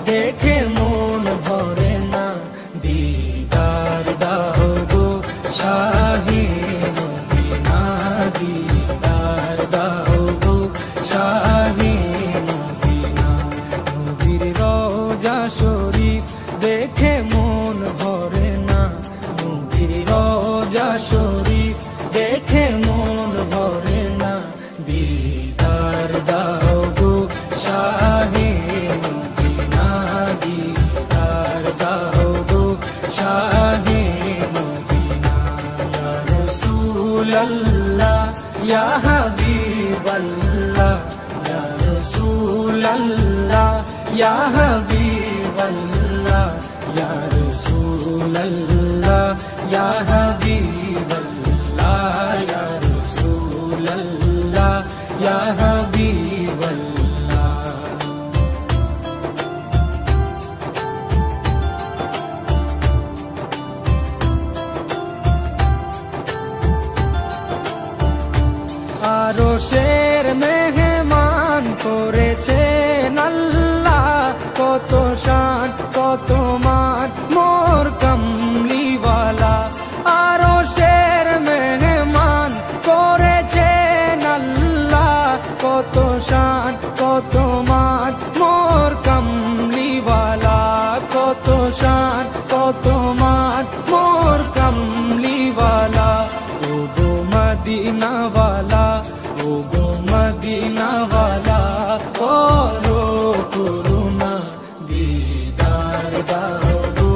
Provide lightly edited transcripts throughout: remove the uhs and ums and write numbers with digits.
দেখে মন ভরে না, দিদার দাও গো শাহে মদিনা, দিদার দাও গো শাহে মদিনা। নবীর রওজা শরীফ দেখে মন ভরে না, নবীর রওজা শরীফ দেখে মন ভরে না, দিদার দাও গো শাহে মদিনা, দিদার দাও গো শাহে মদিনা। ইয়া রাসূলাল্লাহ ইয়া হাবিবাল্লাহ, ইয়া রাসূলাল্লাহ ইয়া হাবিবাল্লাহ, ইয়া রাসূলাল্লাহ ইয়া হাবিবাল্লাহ, ইয়া রাসূলাল্লাহ ইয়া হাবিবাল্লাহ। আরশের মেহমান করেছেন আল্লাহ, কত শান কত মান মোর কামলিওয়ালা। আরশের মেহমান করেছেন আল্লাহ, কত শান কত মান মোর কামলিওয়ালা, কত শান কত মান মোর কামলিওয়ালা। ও গো মদিনাওয়ালা, ও গো মদিনাওয়ালা, করো করুণা, দিদার দাও গো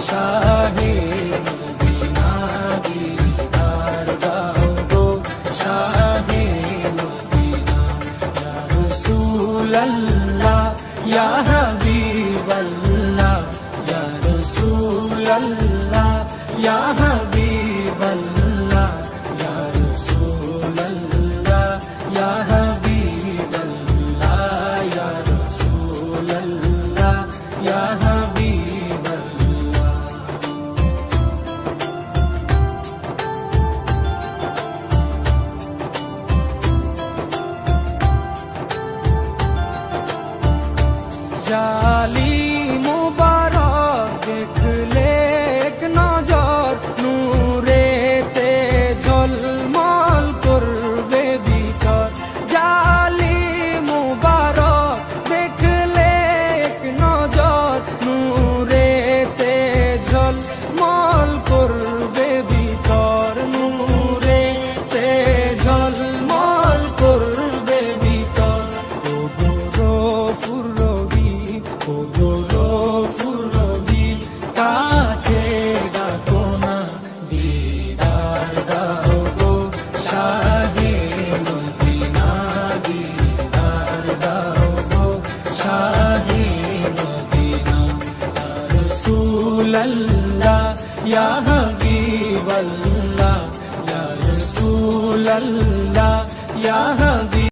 শাহে মদিনা, দিদার দাও গো শাহে মদিনা। ইয়া রাসূলাল্লাহ ইয়া হাবিবাল্লাহ, ইয়া রাসূলাল্লাহ ইয়া হাবিবাল্লাহ, ইয়া রাসূলাল্লাহ ইয়া হাবিবাল্লাহ, ইয়া রাসূলাল্লাহ ইয়া হাবিবাল্লাহ। জালি মুবারক দেখলে এক নজর, নূরেতে ঝলমল করবে ভিতর। জালি মুবারক দেখলে এক নজর, নূরেতে ঝলমল করবে ভিতর, নূরেতে ঝলমল করবে ভিতর। ও গো গফুর রহিম, ও গো গফুর রহিম, কাছে ডাকো না, দিদার দাও গো শাহে মদিনা, দিদার দাও গো শাহে মদিনা। ইয়া রাসূলাল্লাহ ইয়া হাবিবাল্লাহ, ইয়া রাসূলাল্লাহ ইয়া